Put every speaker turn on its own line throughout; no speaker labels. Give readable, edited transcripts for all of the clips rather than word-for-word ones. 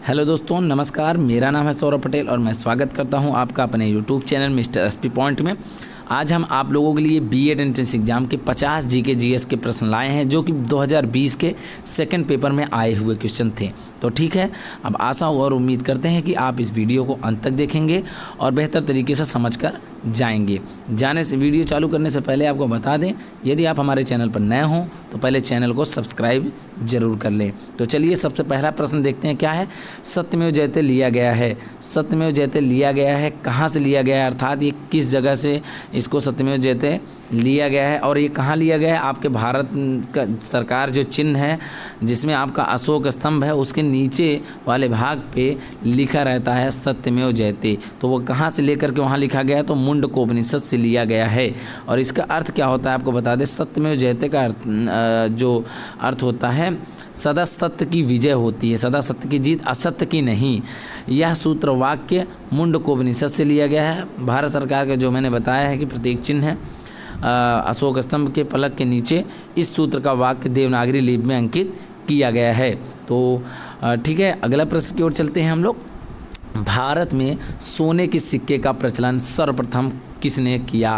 Hello दोस्तों, नमस्कार। मेरा नाम है सौरभ पटेल और मैं स्वागत करता हूं आपका अपने YouTube channel mister SP point में। आज हम आप लोगों के लिए बीएड एंट्रेंस एग्जाम के 50 जीके जीएस के प्रश्न लाए हैं, जो कि 2020 के सेकंड पेपर में आए हुए क्वेश्चन थे। तो ठीक है, अब आशा और उम्मीद करते हैं कि आप इस वीडियो को अंत तक देखेंगे और बेहतर तरीके से समझकर जाएंगे। जाने से वीडियो चालू करने से पहले आपको बता दें, यदि आप हमारे चैनल पर नए हों तो पहले चैनल को सब्सक्राइब जरूर कर लें। तो चलिए सबसे पहला प्रश्न देखते हैं क्या है। सत्यमेव जयते लिया गया है। सत्यमेव जयते लिया गया है, कहाँ से लिया गया है, अर्थात ये किस जगह से इसको सत्यमेव जयते लिया गया है और ये कहाँ लिया गया है। आपके भारत का सरकार जो चिन्ह है जिसमें आपका अशोक स्तंभ है, उसके नीचे वाले भाग पे लिखा रहता है सत्यमेव जयते। तो वो कहाँ से लेकर के वहाँ लिखा गया है, तो मुंडकोपनिषद से लिया गया है। और इसका अर्थ क्या होता है आपको बता दें। सत्यमेव जयते का जो अर्थ होता है, सदा सत्य की विजय होती है, सदा सत्य की जीत, असत्य की नहीं। यह सूत्र वाक्य मुंडकोपनिषद से लिया गया है। भारत सरकार के जो मैंने बताया है कि प्रतीक चिन्ह है अशोक स्तंभ के पलक के नीचे, इस सूत्र का वाक्य देवनागरी लिपि में अंकित किया गया है। तो ठीक है, अगला प्रश्न की ओर चलते हैं हम लोग। भारत में सोने के सिक्के का प्रचलन सर्वप्रथम किसने किया।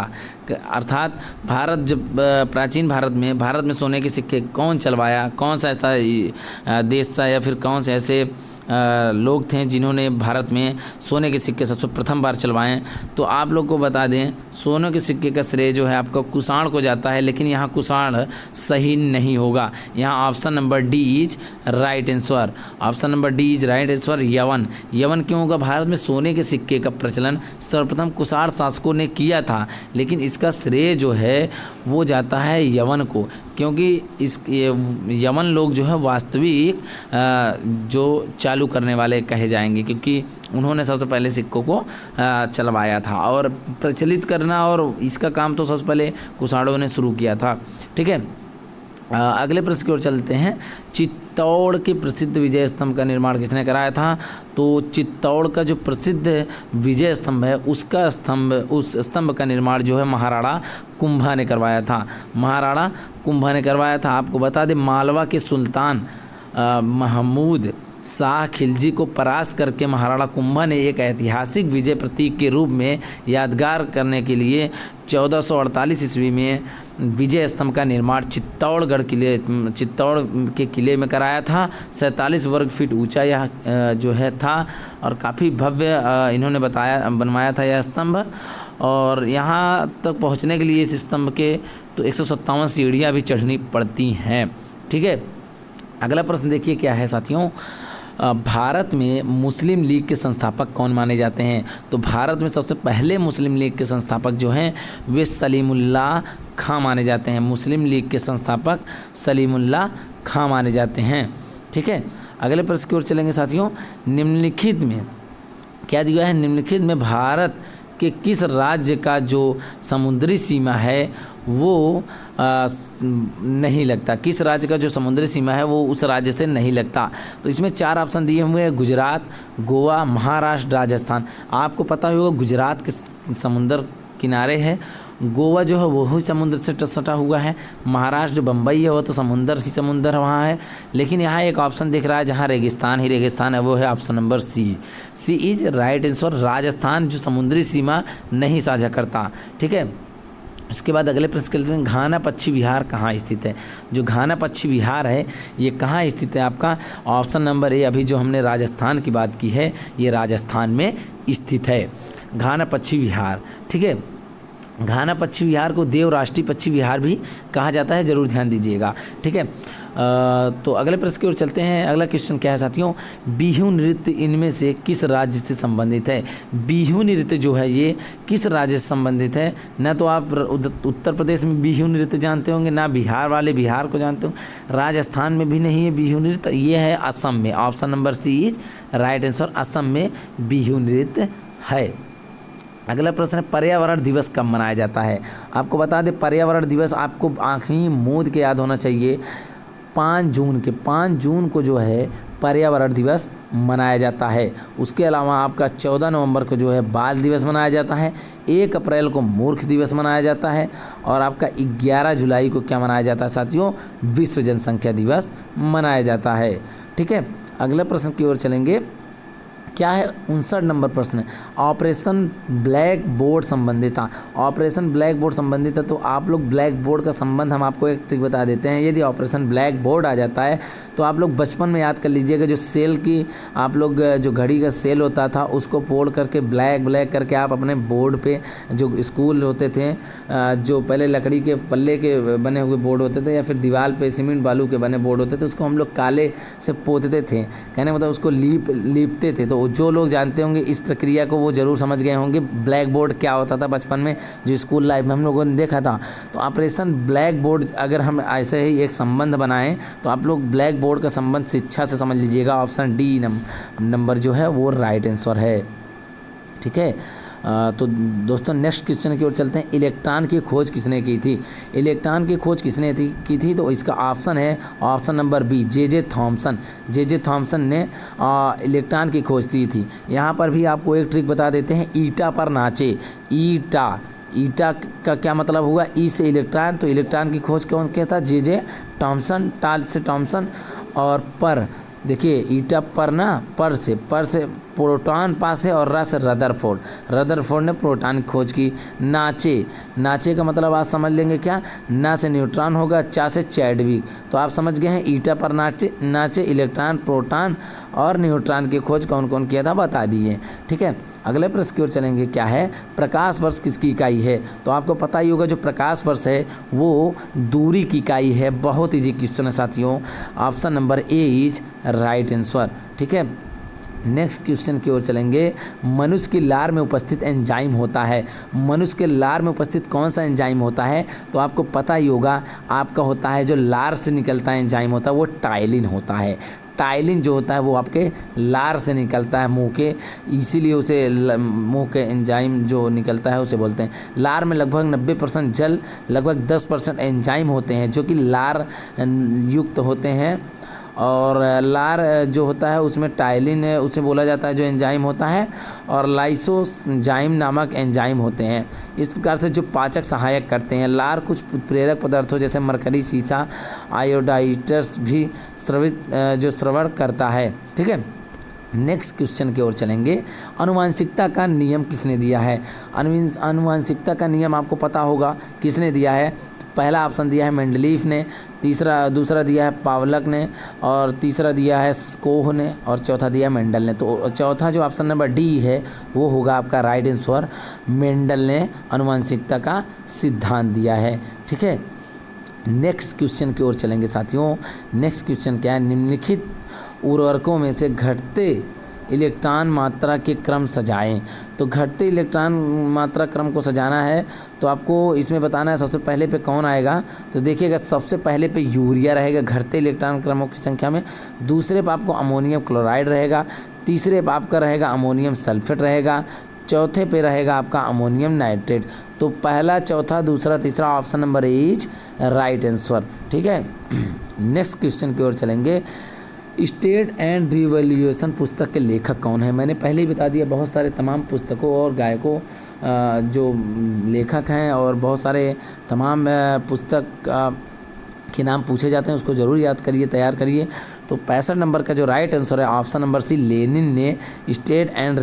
अर्थात प्राचीन भारत में सोने के सिक्के कौन चलवाया, कौन सा ऐसा देश था या फिर कौन से ऐसे लोग थे जिन्होंने भारत में सोने के सिक्के सबसे प्रथम बार चलवाएं। तो आप लोग को बता दें, सोने के सिक्के का श्रेय जो है आपका कुषाण को जाता है, लेकिन यहाँ कुषाण सही नहीं होगा। यहाँ option number D is right answer. Option number D is right answer. यवन। यवन क्यों होगा। भारत में सोने के सिक्के का प्रचलन सर्वप्रथम कुषाण शासकों ने किया था, लेकिन इसका श्रेय जो है वो जाता है यवन को, क्योंकि यवन लोग जो है वास्तविक जो चालू करने वाले कहे जाएंगे, क्योंकि उन्होंने सबसे पहले सिक्कों को चलवाया था और प्रचलित करना, और इसका काम तो सबसे पहले कुषाणों ने शुरू किया था। ठीक है, अगले प्रश्न की ओर चलते हैं। चित्तौड़ के प्रसिद्ध विजय स्तंभ का निर्माण किसने कराया था। तो चित्तौड़ का जो प्रसिद्ध विजय स्तंभ है उस स्तंभ का निर्माण जो है महाराणा कुंभा ने करवाया था। महाराणा कुंभा ने करवाया था। आपको बता दें, मालवा के सुल्तान महमूद शाह खिलजी को परास्त करके महाराणा कुंभा ने एक ऐतिहासिक विजय प्रतीक के रूप में यादगार करने के लिए 1448 ईस्वी में विजय स्तंभ का निर्माण चित्तौड़ के किले में कराया था। 47 वर्ग फीट ऊंचा यह जो है था और काफ़ी भव्य इन्होंने बनवाया था यह स्तंभ। और यहाँ तक पहुँचने के लिए इस स्तंभ के तो 157 सीढ़ियाँ भी चढ़नी पड़ती हैं। ठीक है, अगला प्रश्न देखिए क्या है साथियों। भारत में मुस्लिम लीग के संस्थापक कौन माने जाते हैं। तो भारत में सबसे पहले मुस्लिम लीग के संस्थापक जो हैं वे सलीमुल्लाह खां माने जाते हैं। मुस्लिम लीग के संस्थापक सलीमुल्लाह खां माने जाते हैं। ठीक है, अगले प्रश्न की ओर चलेंगे साथियों। निम्नलिखित में क्या दिया है। निम्नलिखित में भारत के किस राज्य का जो समुद्री सीमा है वो नहीं लगता। किस राज्य का जो समुद्री सीमा है वो उस राज्य से नहीं लगता। तो इसमें 4 ऑप्शन दिए हुए हैं, गुजरात, गोवा, महाराष्ट्र, राजस्थान। आपको पता होगा गुजरात के समुद्र किनारे है, गोवा जो है वो ही समुद्र से सटा हुआ है, महाराष्ट्र जो बम्बई है वो तो समुंदर ही समुंदर वहाँ है। लेकिन यहाँ एक ऑप्शन दिख रहा है जहाँ रेगिस्तान ही रेगिस्तान है, वो है option number C. C is right answer. Rajasthan जो समुद्री सीमा नहीं साझा करता। ठीक है, उसके बाद अगले प्रश्न के लिए, घाना पक्षी विहार कहाँ स्थित है। जो घाना पक्षी विहार है ये कहाँ स्थित है आपका। ऑप्शन नंबर ए, अभी जो हमने राजस्थान की बात की है ये राजस्थान में स्थित है घाना पक्षी विहार। ठीक है, घाना पक्षी विहार को देव राष्ट्रीय पक्षी विहार भी कहा जाता है, जरूर ध्यान दीजिएगा। ठीक है, तो अगले प्रश्न की ओर चलते हैं। अगला क्वेश्चन क्या है साथियों। बिहू नृत्य इनमें से किस राज्य से संबंधित है। बिहू नृत्य जो है ये किस राज्य से संबंधित है। ना तो आप उत्तर प्रदेश में बिहू नृत्य जानते होंगे, ना बिहार वाले बिहार को जानते हो, राजस्थान में भी नहीं है बिहू नृत्य, ये है असम में। Option number C is right answer. Assam में बिहू नृत्य है। अगला प्रश्न है, पर्यावरण दिवस कब मनाया जाता है। आपको बता दें, पर्यावरण दिवस आपको आँखें मूंद के याद होना चाहिए। 5 जून को जो है पर्यावरण दिवस मनाया जाता है। उसके अलावा आपका 14 नवंबर को जो है बाल दिवस मनाया जाता है। 1 अप्रैल को मूर्ख दिवस मनाया जाता है और आपका 11 जुलाई को क्या मनाया जाता है साथियों, विश्व जनसंख्या दिवस मनाया जाता है। ठीक है, अगला प्रश्न की ओर चलेंगे। क्या है 59 नंबर प्रश्न है, ऑपरेशन ब्लैक बोर्ड संबंधित था। ऑपरेशन ब्लैक बोर्ड संबंधित है तो आप लोग ब्लैक बोर्ड का संबंध हम आपको एक ट्रिक बता देते हैं। यदि ऑपरेशन ब्लैक बोर्ड आ जाता है तो आप लोग बचपन में याद कर लीजिएगा, जो सेल की आप लोग जो घड़ी का सेल होता था उसको फोड़ करके ब्लैक करके आप अपने बोर्ड पे, जो स्कूल होते थे जो पहले लकड़ी के पल्ले के बने हुए बोर्ड होते थे या फिर दीवार पे सीमेंट बालू के बने बोर्ड होते थे, उसको हम लोग काले से पोतते थे, कहने मतलब उसको लीपते थे। तो जो लोग जानते होंगे इस प्रक्रिया को वो ज़रूर समझ गए होंगे ब्लैक बोर्ड क्या होता था बचपन में, जो स्कूल लाइफ में हम लोगों ने देखा था। तो ऑपरेशन ब्लैक बोर्ड अगर हम ऐसे ही एक संबंध बनाएं तो आप लोग ब्लैक बोर्ड का संबंध शिक्षा से समझ लीजिएगा। ऑप्शन डी नंबर जो है वो राइट आंसर है। ठीक है, तो दोस्तों नेक्स्ट क्वेश्चन की ओर चलते हैं। इलेक्ट्रॉन की खोज किसने की थी? इलेक्ट्रॉन की खोज किसने की थी? तो इसका ऑप्शन है option number B, J Thomson. J Thomson ने इलेक्ट्रॉन की खोज की थी। यहाँ पर भी आपको एक ट्रिक बता देते हैं, ईटा पर नाचे। ईटा का क्या मतलब हुआ? ई से इलेक्ट्रॉन, तो इलेक्ट्रॉन की खोज कौन किया था? J Thomson. टाल से थॉमसन और पर, देखिए ईटा पर ना, पर से प्रोटॉन पास है और रा से रदरफोर्ड ने प्रोटॉन की खोज की। नाचे का मतलब आप समझ लेंगे क्या? ना से न्यूट्रॉन होगा, चा से चैडविक। तो आप समझ गए हैं ईटा पर नाचे, इलेक्ट्रॉन, प्रोटॉन और न्यूट्रॉन की खोज कौन कौन किया था बता दिए। ठीक है, अगले प्रश्न की ओर चलेंगे। क्या है प्रकाश वर्ष किसकी इकाई है? तो आपको पता ही होगा जो प्रकाश वर्ष है वो दूरी की इकाई है। बहुत ईजी क्वेश्चन है साथियों। Option number A is right answer. ठीक है, नेक्स्ट क्वेश्चन की ओर चलेंगे। मनुष्य की लार में उपस्थित एंजाइम होता है। मनुष्य के लार में उपस्थित कौन सा एंजाइम होता है? तो आपको पता ही होगा, आपका होता है जो लार से निकलता है एंजाइम होता है वो टाइलिन होता है। टाइलिन जो होता है वो आपके लार से निकलता है मुंह के, इसीलिए उसे मुंह के एंजाइम जो निकलता है उसे बोलते हैं। लार में लगभग 90% जल, लगभग 10% एंजाइम होते हैं जो कि लार युक्त होते हैं। और लार जो होता है उसमें टाइलिन उसे बोला जाता है जो एंजाइम होता है, और लाइसोजाइम नामक एंजाइम होते हैं। इस प्रकार से जो पाचक सहायक करते हैं। लार कुछ प्रेरक पदार्थों जैसे मरकरी, सीसा, आयोडाइटर्स भी श्रवण करता है। ठीक है, नेक्स्ट क्वेश्चन की ओर चलेंगे। आनुवांशिकता का नियम किसने दिया है? आनुवांशिकता का नियम आपको पता होगा किसने दिया है। पहला ऑप्शन दिया है मेंडलीफ ने, दूसरा दिया है पावलक ने, और तीसरा दिया है कोह ने, और चौथा दिया है मेंडल ने। तो चौथा जो ऑप्शन नंबर डी है वो होगा आपका राइट आंसर। मेंडल ने आनुवांशिकता का सिद्धांत दिया है। ठीक है, नेक्स्ट क्वेश्चन की ओर चलेंगे साथियों। नेक्स्ट क्वेश्चन क्या है? निम्नलिखित उर्वरकों में से घटते इलेक्ट्रॉन मात्रा के क्रम सजाएं। तो घटते इलेक्ट्रॉन मात्रा क्रम को सजाना है तो आपको इसमें बताना है सबसे पहले पे कौन आएगा। तो देखिएगा सबसे पहले पे यूरिया रहेगा घटते इलेक्ट्रॉन क्रमों की संख्या में। दूसरे पे आपको अमोनियम क्लोराइड रहेगा। तीसरे पे आपका रहेगा अमोनियम सल्फेट रहेगा। चौथे पे रहेगा आपका अमोनियम नाइट्रेट। तो पहला, चौथा, दूसरा, तीसरा option number is right answer. ठीक है, नेक्स्ट क्वेश्चन की ओर चलेंगे। स्टेट एंड रिवॉल्यूशन पुस्तक के लेखक कौन है? मैंने पहले ही बता दिया, बहुत सारे तमाम पुस्तकों और गायकों जो लेखक हैं और बहुत सारे तमाम पुस्तक के नाम पूछे जाते हैं, उसको ज़रूर याद करिए, तैयार करिए। तो 65 नंबर का जो राइट आंसर है ऑप्शन नंबर सी, लेनिन ने स्टेट एंड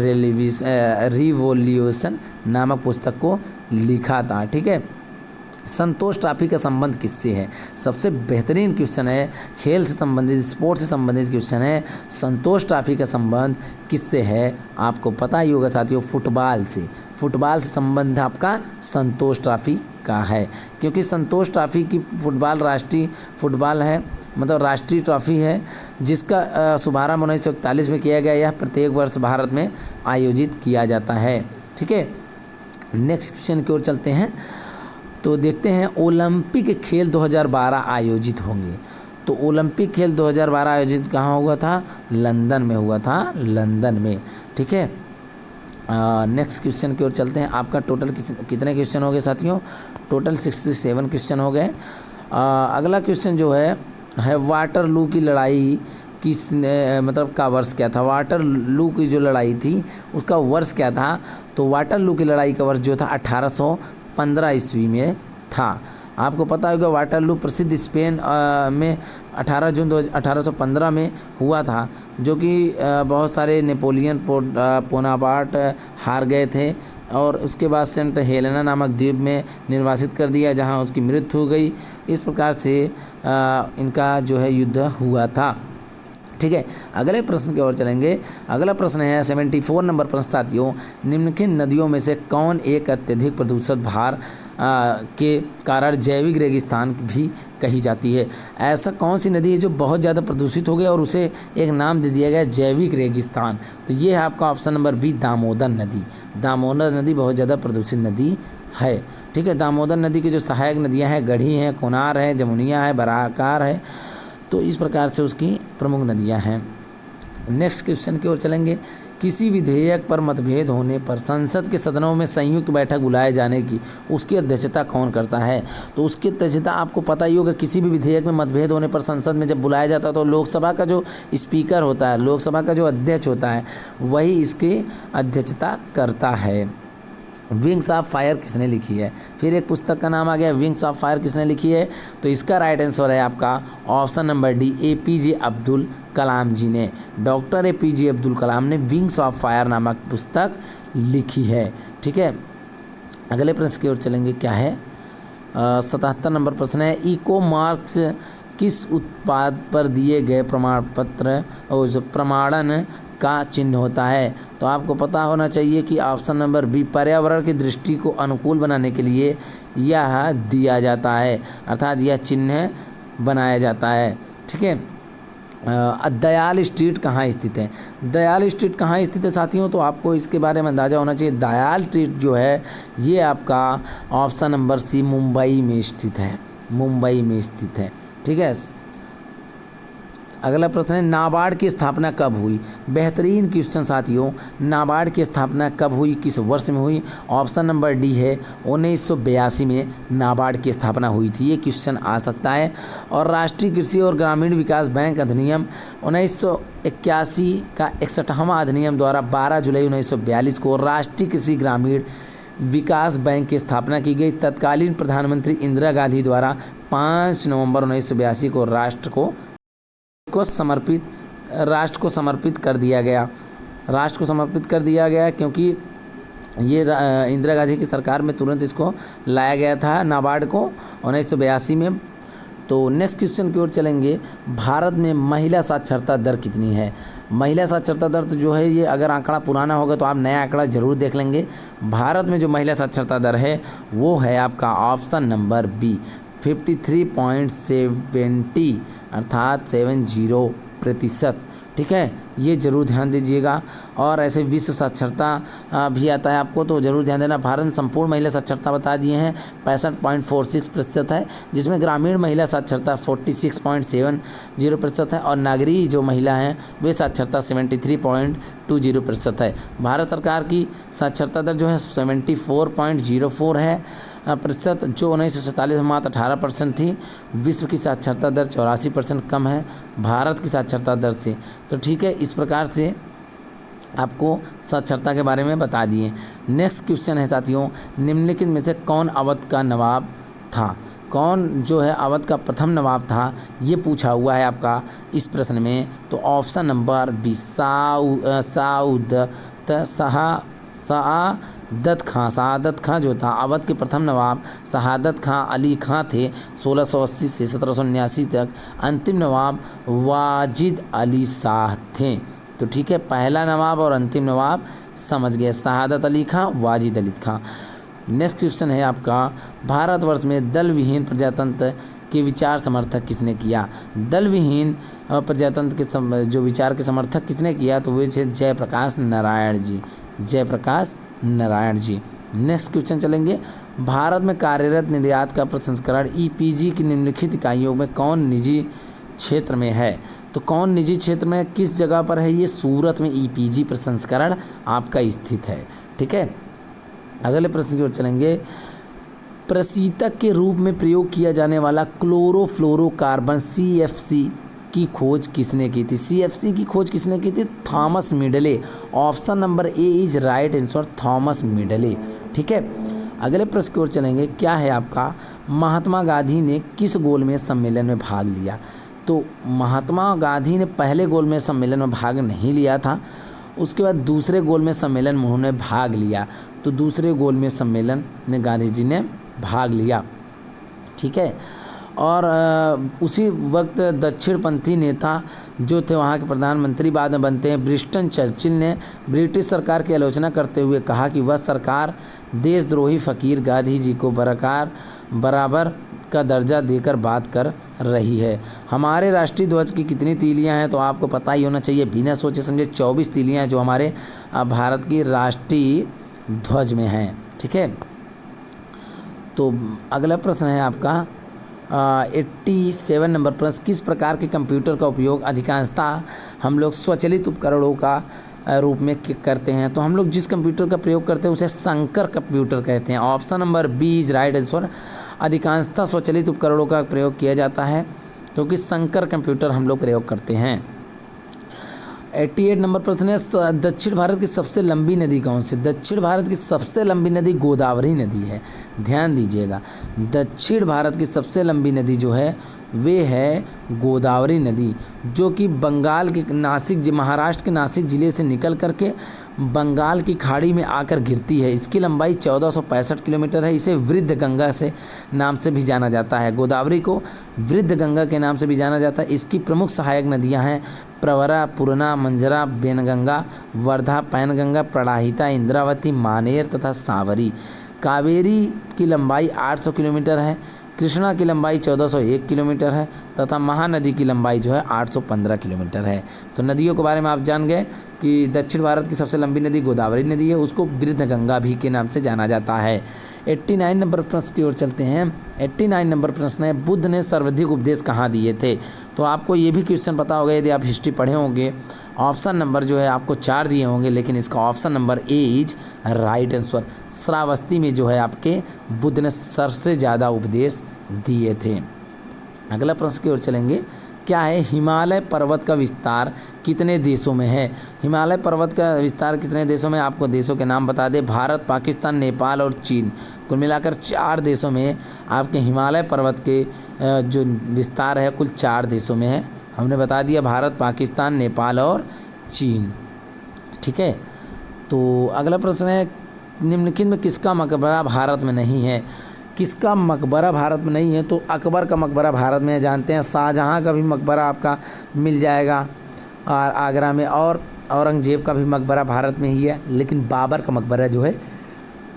रिवॉल्यूशन नामक पुस्तक को लिखा था। ठीक है, संतोष ट्रॉफी का संबंध किससे है? सबसे बेहतरीन क्वेश्चन है, खेल से संबंधित, स्पोर्ट्स से संबंधित क्वेश्चन है। संतोष ट्रॉफी का संबंध किससे है? आपको पता ही होगा साथियों, फुटबॉल से। फुटबॉल से संबंध आपका संतोष ट्रॉफी का है, क्योंकि संतोष ट्रॉफी की राष्ट्रीय फुटबॉल है, मतलब राष्ट्रीय ट्रॉफी है, जिसका शुभारंभ 1941 में किया गया। यह प्रत्येक वर्ष भारत में आयोजित किया जाता है। ठीक है, नेक्स्ट क्वेश्चन की ओर चलते हैं। तो देखते हैं ओलंपिक खेल 2012 आयोजित होंगे। तो ओलंपिक खेल 2012 आयोजित कहाँ हुआ था? लंदन में हुआ था, लंदन में। ठीक है, नेक्स्ट क्वेश्चन की ओर चलते हैं। आपका टोटल कितने क्वेश्चन हो गए साथियों? टोटल 67 क्वेश्चन हो गए। अगला क्वेश्चन जो है वाटरलू की लड़ाई किस मतलब का वर्ष क्या था? वाटरलू की जो लड़ाई थी उसका वर्ष क्या था? तो वाटरलू की लड़ाई का वर्ष जो था 1815 ईस्वी में था। आपको पता होगा वाटरलू प्रसिद्ध स्पेन में 18 जून 1815 में हुआ था, जो कि बहुत सारे नेपोलियन बोनापार्ट हार गए थे और उसके बाद सेंट हेलेना नामक द्वीप में निर्वासित कर दिया, जहां उसकी मृत्यु हो गई। इस प्रकार से इनका जो है युद्ध हुआ था। ठीक है, अगले प्रश्न की ओर चलेंगे। अगला प्रश्न है 74 नंबर प्रश्न साथियों, निम्नलिखित नदियों में से कौन एक अत्यधिक प्रदूषित भार के कारण जैविक रेगिस्तान भी कही जाती है? ऐसा कौन सी नदी है जो बहुत ज़्यादा प्रदूषित हो गई और उसे एक नाम दे दिया गया जैविक रेगिस्तान? तो ये है आपका ऑप्शन नंबर बी, दामोदर नदी। दामोदर नदी बहुत ज़्यादा प्रदूषित नदी है। ठीक है, दामोदर नदी की जो सहायक नदियाँ हैं, गढ़ी हैं, कोनार है, जमुनिया है, बराकार है, तो इस प्रकार से उसकी प्रमुख नदियां हैं। नेक्स्ट क्वेश्चन की ओर चलेंगे। किसी विधेयक पर मतभेद होने पर संसद के सदनों में संयुक्त बैठक बुलाए जाने की उसकी अध्यक्षता कौन करता है? तो उसकी अध्यक्षता आपको पता ही होगा, किसी भी विधेयक में मतभेद होने पर संसद में जब बुलाया जाता है तो लोकसभा का जो स्पीकर होता है, लोकसभा का जो अध्यक्ष होता है, वही इसकी अध्यक्षता करता है। विंग्स ऑफ फायर किसने लिखी है? फिर एक पुस्तक का नाम आ गया, विंग्स ऑफ फायर किसने लिखी है? तो इसका राइट आंसर है आपका option number D, APJ Abdul Kalam ji ने। डॉक्टर APJ अब्दुल कलाम ने विंग्स ऑफ फायर नामक पुस्तक लिखी है। ठीक है, अगले प्रश्न की ओर चलेंगे। क्या है 77 नंबर प्रश्न है, इको मार्क्स किस उत्पाद पर दिए गए प्रमाण पत्र और प्रमाणन का चिन्ह होता है? तो आपको पता होना चाहिए कि ऑप्शन नंबर बी, पर्यावरण की दृष्टि को अनुकूल बनाने के लिए यह दिया जाता है, अर्थात यह चिन्ह बनाया जाता है। ठीक है, दयाल स्ट्रीट कहाँ स्थित है? दयाल स्ट्रीट कहाँ स्थित है साथियों? तो आपको इसके बारे में अंदाज़ा होना चाहिए। दयाल स्ट्रीट जो है ये आपका ऑप्शन नंबर सी, मुंबई में स्थित है। मुंबई में स्थित है। ठीक है, अगला प्रश्न है, नाबार्ड की स्थापना कब हुई? बेहतरीन क्वेश्चन साथियों। नाबार्ड की स्थापना कब हुई, किस वर्ष में हुई? ऑप्शन नंबर डी है 1982 में नाबार्ड की स्थापना हुई थी। ये क्वेश्चन आ सकता है। और राष्ट्रीय कृषि और ग्रामीण विकास बैंक अधिनियम 1981 का 61वां अधिनियम द्वारा 12 जुलाई 1942 को राष्ट्रीय कृषि ग्रामीण विकास बैंक की स्थापना की गई। तत्कालीन प्रधानमंत्री इंदिरा गांधी द्वारा 5 नवंबर 1982 को राष्ट्र को समर्पित कर दिया गया। राष्ट्र को समर्पित कर दिया गया क्योंकि ये इंदिरा गांधी की सरकार में तुरंत इसको लाया गया था, नाबार्ड को 1982 में। तो नेक्स्ट क्वेश्चन की ओर चलेंगे। भारत में महिला साक्षरता दर कितनी है? महिला साक्षरता दर तो जो है ये अगर आंकड़ा पुराना होगा तो आप नया आंकड़ा जरूर देख लेंगे। भारत में जो महिला साक्षरता दर है वो है आपका ऑप्शन नंबर बी, 53.70 अर्थात 70%। ठीक है, ये जरूर ध्यान दीजिएगा। और ऐसे विश्व साक्षरता भी आता है आपको, तो जरूर ध्यान देना। भारत में संपूर्ण महिला साक्षरता बता दिए हैं 65.46% है, जिसमें ग्रामीण महिला साक्षरता 46.70% है और नागरिक जो महिला हैं वे साक्षरता 73.20% है। भारत सरकार की साक्षरता दर जो है 74.04 है प्रतिशत, जो 1947 में मात्र 18% थी। विश्व की साक्षरता दर 84% कम है भारत की साक्षरता दर से। तो ठीक है, इस प्रकार से आपको साक्षरता के बारे में बता दिए। नेक्स्ट क्वेश्चन है साथियों, निम्नलिखित में से कौन अवध का नवाब था? कौन जो है अवध का प्रथम नवाब था, ये पूछा हुआ है आपका इस प्रश्न में। तो ऑप्शन नंबर बी, शहादत खां जो था अवध के प्रथम नवाब शहादत खां अली खां थे 1680 से 1779 तक। अंतिम नवाब वाजिद अली शाह थे। तो ठीक है, पहला नवाब और अंतिम नवाब समझ गए, शहादत अली खां, वाजिद अली खां। नेक्स्ट क्वेश्चन है आपका, भारतवर्ष में दल विहीन प्रजातंत्र के विचार समर्थक किसने किया? दल विहीन प्रजातंत्र के जो विचार के समर्थक किसने किया? तो वे थे जयप्रकाश नारायण जी। जयप्रकाश नारायण जी। नेक्स्ट क्वेश्चन चलेंगे, भारत में कार्यरत निर्यात का प्रसंस्करण EPG की निम्नलिखित इकाइयों में कौन निजी क्षेत्र में है? तो कौन निजी क्षेत्र में किस जगह पर है? ये सूरत में EPG प्रसंस्करण आपका स्थित है। ठीक है, अगले प्रश्न की ओर चलेंगे। प्रशीतक के रूप में प्रयोग किया जाने वाला क्लोरोफ्लोरोकार्बन CFC की खोज किसने की थी? CFC की खोज किसने की थी? Thomas medley. Option number A is right answer, Thomas medley. ठीक है, अगले प्रश्न की ओर चलेंगे। क्या है आपका, महात्मा गांधी ने किस गोलमेज सम्मेलन में भाग लिया? तो महात्मा गांधी ने पहले गोलमेज सम्मेलन में भाग नहीं लिया था, उसके बाद दूसरे गोलमेज सम्मेलन में उन्होंने भाग लिया। तो दूसरे गोलमेज सम्मेलन में गांधी जी ने भाग लिया, ठीक है। और उसी वक्त दक्षिणपंथी नेता जो थे वहाँ के प्रधानमंत्री बाद में बनते हैं ब्रिस्टन चर्चिल ने ब्रिटिश सरकार की आलोचना करते हुए कहा कि वह सरकार देशद्रोही फ़कीर गांधी जी को बराबर का दर्जा देकर बात कर रही है। हमारे राष्ट्रीय ध्वज की कितनी तीलियां हैं तो आपको पता ही होना चाहिए, बिना सोचे समझे 24 तीलियां हैं जो हमारे भारत की राष्ट्रीय ध्वज में हैं, ठीक है। तो अगला प्रश्न है आपका 87 नंबर प्रश्न, किस प्रकार के कंप्यूटर का उपयोग अधिकांशतः हम लोग स्वचालित उपकरणों का रूप में करते हैं? तो हम लोग जिस कंप्यूटर का प्रयोग करते हैं उसे संकर कंप्यूटर कहते हैं। Option number B is right answer. अधिकांशतः स्वचालित उपकरणों का प्रयोग किया जाता है क्योंकि संकर कंप्यूटर हम लोग प्रयोग करते हैं। 88 नंबर प्रश्न है, दक्षिण भारत की सबसे लंबी नदी कौन सी? दक्षिण भारत की सबसे लंबी नदी गोदावरी नदी है, ध्यान दीजिएगा। दक्षिण भारत की सबसे लंबी नदी जो है वे है गोदावरी नदी, जो कि बंगाल के महाराष्ट्र के नासिक ज़िले से निकल करके बंगाल की खाड़ी में आकर गिरती है। इसकी लंबाई 1465 किलोमीटर है। इसे वृद्ध गंगा से नाम से भी जाना जाता है। गोदावरी को वृद्ध गंगा के नाम से भी जाना जाता है। इसकी प्रमुख सहायक नदियां हैं प्रवरा, पूर्णा, मंजरा, बेनगंगा, वर्धा, पैनगंगा, प्रणाहिता, इंद्रावती, मानेर तथा सांवरी। कावेरी की लंबाई 800 किलोमीटर है। कृष्णा की लंबाई 1401 किलोमीटर है तथा महानदी की लंबाई जो है 815 किलोमीटर है। तो नदियों के बारे में आप जान गए कि दक्षिण भारत की सबसे लंबी नदी गोदावरी नदी है, उसको वृद्ध गंगा भी के नाम से जाना जाता है। 89 नंबर प्रश्न की ओर चलते हैं। 89 नंबर प्रश्न है, बुद्ध ने सर्वाधिक उपदेश कहाँ दिए थे? तो आपको ये भी क्वेश्चन पता होगा यदि आप हिस्ट्री पढ़े होंगे। ऑप्शन नंबर जो है आपको 4 दिए होंगे, लेकिन इसका option number A is right answer. Shravasti में जो है आपके बुद्ध ने सबसे ज़्यादा उपदेश दिए थे। अगला प्रश्न की ओर चलेंगे। क्या है हिमालय पर्वत का विस्तार कितने देशों में है? हिमालय पर्वत का विस्तार कितने देशों में? आपको देशों के नाम बता दें, भारत, पाकिस्तान, नेपाल और चीन। कुल मिलाकर 4 देशों में आपके हिमालय पर्वत के जो विस्तार है कुल 4 देशों में है। हमने बता दिया भारत, पाकिस्तान, नेपाल और चीन, ठीक है। तो अगला प्रश्न है, निम्नलिखित में किसका मकबरा भारत में नहीं है? किसका मकबरा भारत में नहीं है? तो अकबर का मकबरा भारत में है, जानते हैं। शाहजहाँ का भी मकबरा आपका मिल जाएगा और आगरा में, और औरंगजेब का भी मकबरा भारत में ही है, लेकिन बाबर का मकबरा जो है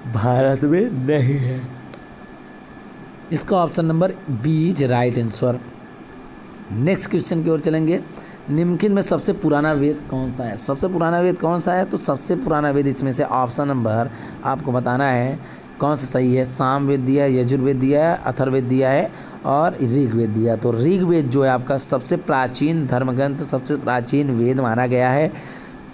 भारत में नहीं है। इसका option number B is right answer. Next question की ओर चलेंगे। निम्नलिखित में सबसे पुराना वेद कौन सा है? सबसे पुराना वेद कौन सा है? तो सबसे पुराना वेद इसमें से ऑप्शन नंबर आपको बताना है कौन सा सही है। सामवेद दिया है, यजुर्वेद दिया है, अथर्ववेद दिया है और ऋग्वेद दिया। तो ऋग्वेद जो है आपका सबसे प्राचीन धर्मग्रंथ, सबसे प्राचीन वेद माना गया है।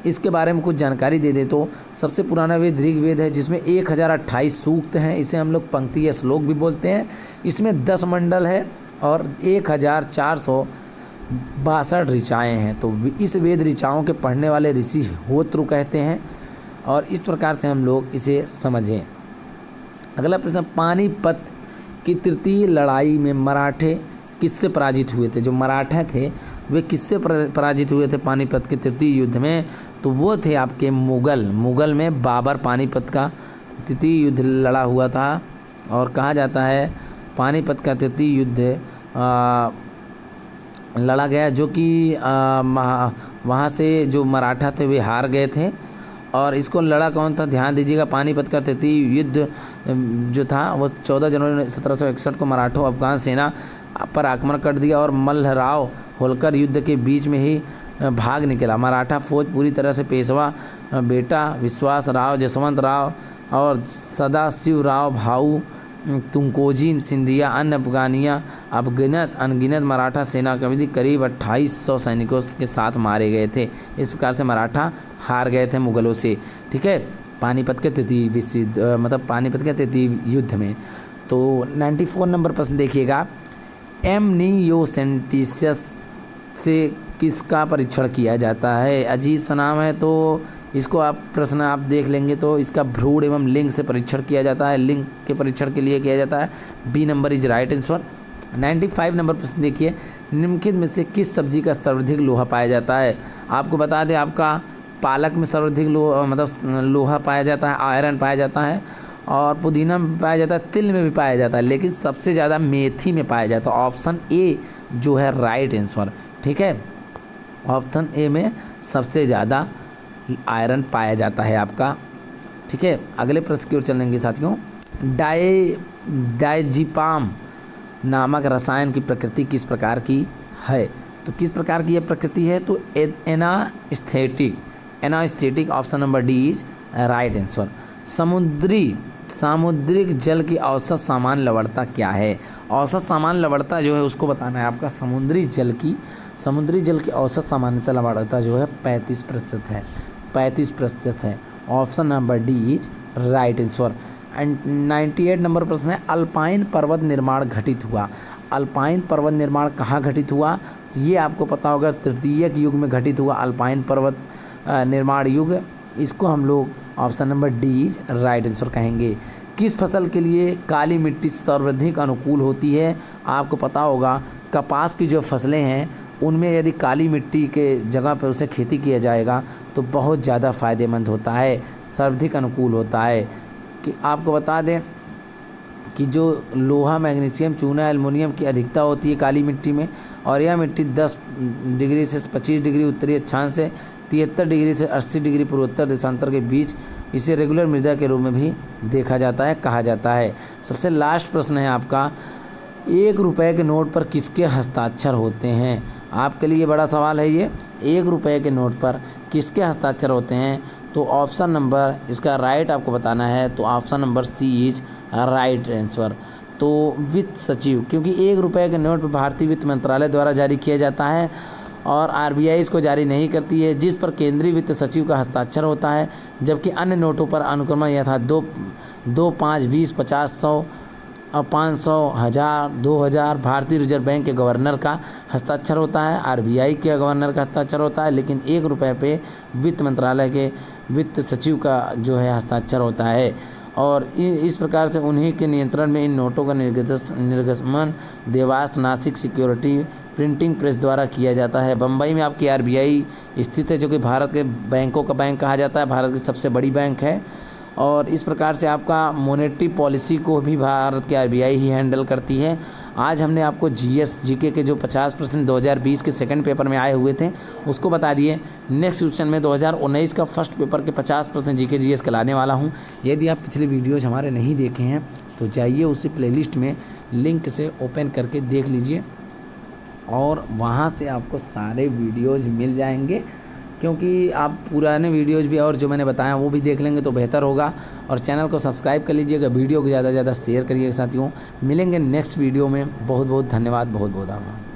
इसके बारे में कुछ जानकारी दे दे तो सबसे पुराना वेद ऋग्वेद है, जिसमें 1028 सूक्त हैं। इसे हम लोग पंक्ति या श्लोक भी बोलते हैं। इसमें 10 मंडल है और 1462 ऋचाएँ हैं। तो इस वेद ऋचाओं के पढ़ने वाले ऋषि होत्र कहते हैं, और इस प्रकार से हम लोग इसे समझें। अगला प्रश्न, पानीपत की तृतीय लड़ाई में मराठे किससे पराजित हुए थे? जो मराठे थे वे किससे पराजित हुए थे पानीपत के तृतीय युद्ध में? तो वो थे आपके मुगल में बाबर पानीपत का तृतीय युद्ध लड़ा हुआ था। और कहा जाता है पानीपत का तृतीय युद्ध लड़ा गया, जो कि वहाँ से जो मराठा थे वे हार गए थे। और इसको लड़ा कौन था? ध्यान दीजिएगा, पानीपत का तृतीय युद्ध जो था वो 14 जनवरी 1761 को मराठों अफगान सेना पर आक्रमण कर दिया और मल्लराव होलकर युद्ध के बीच में ही भाग निकला। मराठा फौज पूरी तरह से पेशवा बेटा विश्वास राव, जसवंत राव और सदाशिव राव भाऊ, तुंकोजी सिंधिया, अन्य अनगिनत मराठा सेना कभी करीब 2800 सैनिकों के साथ मारे गए थे। इस प्रकार से मराठा हार गए थे मुगलों से, ठीक है, पानीपत के तृतीय विश्व युद्ध मतलब पानीपत के तृतीय युद्ध में। तो 94 नंबर प्रश्न देखिएगा। एमनियोसेंटिसिस से किसका परीक्षण किया जाता है? अजीब सा नाम है, तो इसको आप प्रश्न आप देख लेंगे तो इसका भ्रूण एवं लिंग से परीक्षण किया जाता है। लिंग के परीक्षण के लिए किया जाता है। B number is right answer. 95 नंबर प्रश्न देखिए, निम्नलिखित में से किस सब्जी का सर्वाधिक लोहा पाया जाता है। आपको बता दें, आपका पालक में सर्वाधिक लोहा पाया जाता है, आयरन पाया जाता है, और पुदीना में पाया जाता है, तिल में भी पाया जाता है, लेकिन सबसे ज़्यादा मेथी में पाया जाता है। ऑप्शन ए जो है राइट आंसर, ठीक है। ऑप्शन ए में सबसे ज़्यादा आयरन पाया जाता है आपका, ठीक है। अगले प्रश्न की ओर चलेंगे साथियों। डायजीपाम नामक रसायन की प्रकृति किस प्रकार की है। तो किस प्रकार की यह प्रकृति है, तो anaesthetic option number D is right answer. सामुद्रिक जल की औसत सामान्य लवणता क्या है। औसत सामान्य लवणता जो है उसको बताना है आपका। समुद्री जल की औसत सामान्यता लवणता जो है 35% है, 35% है। Option number D is right answer. And 98 number प्रश्न है, अल्पाइन पर्वत निर्माण घटित हुआ। अल्पाइन पर्वत निर्माण कहाँ घटित हुआ, तो ये आपको पता होगा, तृतीयक युग में घटित हुआ अल्पाइन पर्वत निर्माण युग। इसको हम लोग option number D is right answer कहेंगे। किस फसल के लिए काली मिट्टी सर्वाधिक अनुकूल होती है। आपको पता होगा, कपास की जो फसलें हैं उनमें यदि काली मिट्टी के जगह पर उसे खेती किया जाएगा तो बहुत ज़्यादा फ़ायदेमंद होता है, सर्वाधिक अनुकूल होता है। कि आपको बता दें कि जो लोहा, मैग्नीशियम, चूना, एल्युमिनियम की अधिकता होती है काली मिट्टी में, और यह मिट्टी 10 डिग्री से 25 डिग्री उत्तरी अक्षांश से 73 डिग्री से 80 डिग्री पूर्वोत्तर देशांतर के बीच इसे रेगुलर मृदा के रूप में भी देखा जाता है, कहा जाता है। सबसे लास्ट प्रश्न है आपका, 1 रुपये के नोट पर किसके हस्ताक्षर होते हैं। आपके लिए बड़ा सवाल है ये, 1 रुपये के नोट पर किसके हस्ताक्षर होते हैं। तो ऑप्शन नंबर इसका राइट आपको बताना है, तो option number C is right answer. तो वित्त सचिव, क्योंकि 1 रुपये के नोट पर भारतीय वित्त मंत्रालय द्वारा जारी किया जाता है और आरबीआई इसको जारी नहीं करती है, जिस पर केंद्रीय वित्त सचिव का हस्ताक्षर होता है, जबकि अन्य नोटों पर अनुक्रमण यह था 2, 5, 20, 50, 100 और 500, 1000, 2000 भारतीय रिजर्व बैंक के गवर्नर का हस्ताक्षर होता है, आरबीआई के गवर्नर का हस्ताक्षर होता है, लेकिन 1 रुपये पे वित्त मंत्रालय के वित्त सचिव का जो है हस्ताक्षर होता है। और इस प्रकार से उन्हीं के नियंत्रण में इन नोटों का निर्गमन Dewas, Nashik security printing press द्वारा किया जाता है। बम्बई में आपकी आरबीआई स्थित है, जो कि भारत के बैंकों का बैंक कहा जाता है, भारत की सबसे बड़ी बैंक है। और इस प्रकार से आपका मॉनेटरी पॉलिसी को भी भारत की आरबीआई ही हैंडल करती है। आज हमने आपको जीके के जो 50% 2020 के सेकंड पेपर में आए हुए थे उसको बता दिए। नेक्स्ट क्वेश्चन में 2019 का फर्स्ट पेपर के 50% जीके जीएस के लाने वाला हूं। यदि आप पिछले वीडियोज हमारे नहीं देखे हैं तो जाइए उसी प्लेलिस्ट में लिंक से ओपन करके देख लीजिए, और वहाँ से आपको सारे वीडियोज़ मिल जाएंगे, क्योंकि आप पुराने वीडियोज़ भी और जो मैंने बताया वो भी देख लेंगे तो बेहतर होगा। और चैनल को सब्सक्राइब कर लीजिएगा, वीडियो को ज़्यादा से ज़्यादा शेयर करिएगा साथियों। मिलेंगे नेक्स्ट वीडियो में। बहुत बहुत धन्यवाद, बहुत बहुत आभार।